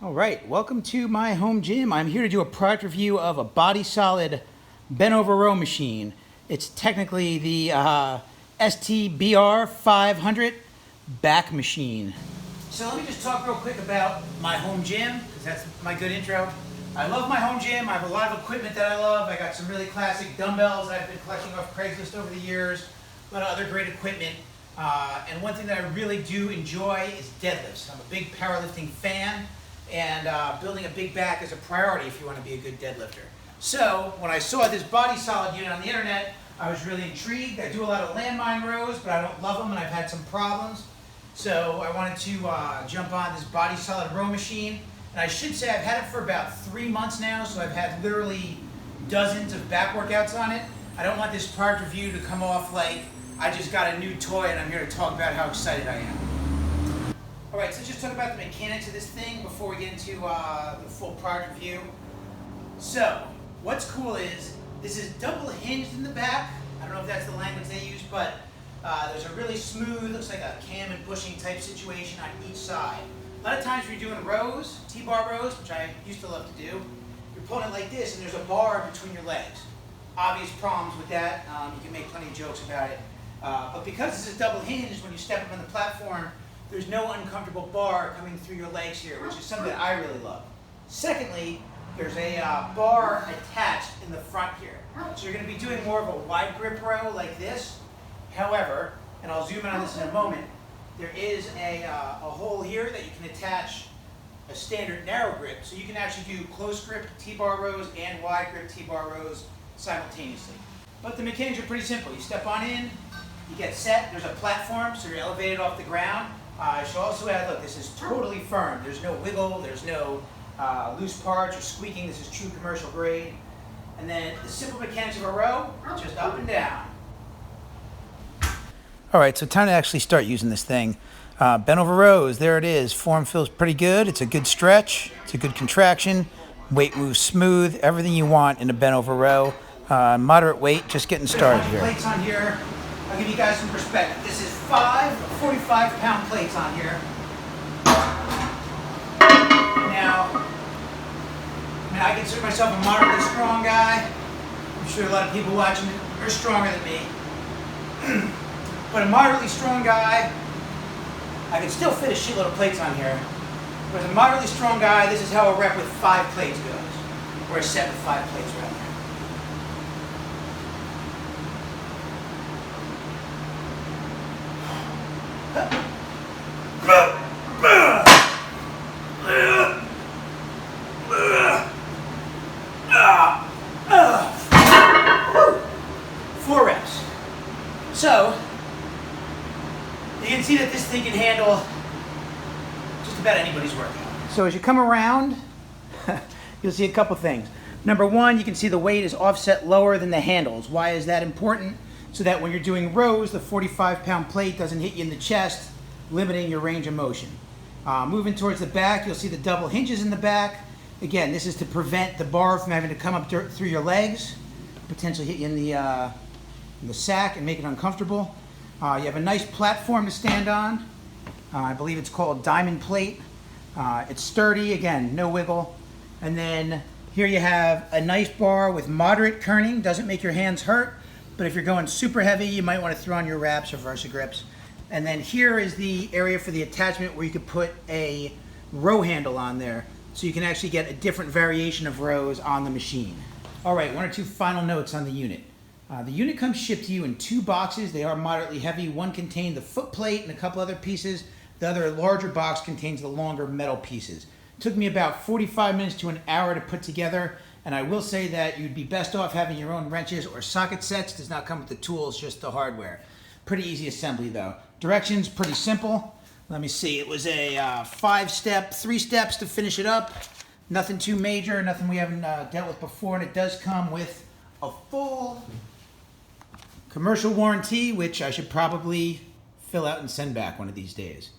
All right, welcome to my home gym. I'm here to do a product review of a body solid bent over row machine. It's technically the STBR 500 back machine. So let me just talk real quick about my home gym, because that's my good intro. I love my home gym. I have a lot of equipment that I love. I got some really classic dumbbells that I've been collecting off Craigslist over the years, a lot of other great equipment. And one thing that I really do enjoy is deadlifts. I'm a big powerlifting fan. And building a big back is a priority if you want to be a good deadlifter. So when I saw this body solid unit on the internet, I was really intrigued. I do a lot of landmine rows, but I don't love them and I've had some problems. So I wanted to jump on this body solid row machine. And I should say I've had it for about 3 months now, so I've had literally dozens of back workouts on it. I don't want this product review to come off like I just got a new toy and I'm here to talk about how excited I am. Alright, so let's just talk about the mechanics of this thing before we get into the full product review. So, what's cool is, this is double hinged in the back. I don't know if that's the language they use, but there's a really smooth, looks like a cam and bushing type situation on each side. A lot of times when you're doing rows, T-bar rows, which I used to love to do, you're pulling it like this and there's a bar between your legs. Obvious problems with that, you can make plenty of jokes about it. But because this is double hinged, when you step up on the platform, there's no uncomfortable bar coming through your legs here, which is something that I really love. Secondly, there's a bar attached in the front here. So you're going to be doing more of a wide grip row like this. However, and I'll zoom in on this in a moment, there is a hole here that you can attach a standard narrow grip. So you can actually do close grip T-bar rows and wide grip T-bar rows simultaneously. But the mechanics are pretty simple. You step on in, you get set, there's a platform, so you're elevated off the ground. I should also add, look, this is totally firm. There's no wiggle, there's no loose parts or squeaking. This is true commercial grade. And then the simple mechanics of a row, just up and down. All right, so time to actually start using this thing. Bent over rows, there it is. Form feels pretty good. It's a good stretch. It's a good contraction. Weight moves smooth. Everything you want in a bent over row. Moderate weight, just getting started here. Plates on here. I'll give you guys some perspective. This is 5 45-pound plates on here. Now, I consider myself a moderately strong guy. I'm sure a lot of people watching are stronger than me. But a moderately strong guy, I can still fit a shitload of plates on here. But as a moderately strong guy, this is how a rep with 5 plates goes. Or a set with 5 plates right there. Four reps. So, you can see that this thing can handle just about anybody's workout. So as you come around, you'll see a couple things. Number one, you can see the weight is offset lower than the handles. Why is that important? So that when you're doing rows, the 45-pound plate doesn't hit you in the chest, limiting your range of motion. Moving towards the back, you'll see the double hinges in the back. Again, this is to prevent the bar from having to come up through your legs, potentially hit you in the sack and make it uncomfortable. You have a nice platform to stand on. I believe it's called diamond plate. It's sturdy, again, no wiggle. And then here you have a nice bar with moderate kerning, doesn't make your hands hurt. But if you're going super heavy, you might want to throw on your wraps or Versa grips. And then here is the area for the attachment where you could put a row handle on there. So you can actually get a different variation of rows on the machine. All right, 1 or 2 final notes on the unit. The unit comes shipped to you in 2 boxes. They are moderately heavy. One contained the foot plate and a couple other pieces. The other larger box contains the longer metal pieces. It took me about 45 minutes to an hour to put together. And I will say that you'd be best off having your own wrenches or socket sets. Does not come with the tools, just the hardware. Pretty easy assembly though. Directions, pretty simple. Let me see, it was a 5-step, 3 steps to finish it up. Nothing too major, nothing we haven't dealt with before. And it does come with a full commercial warranty, which I should probably fill out and send back one of these days.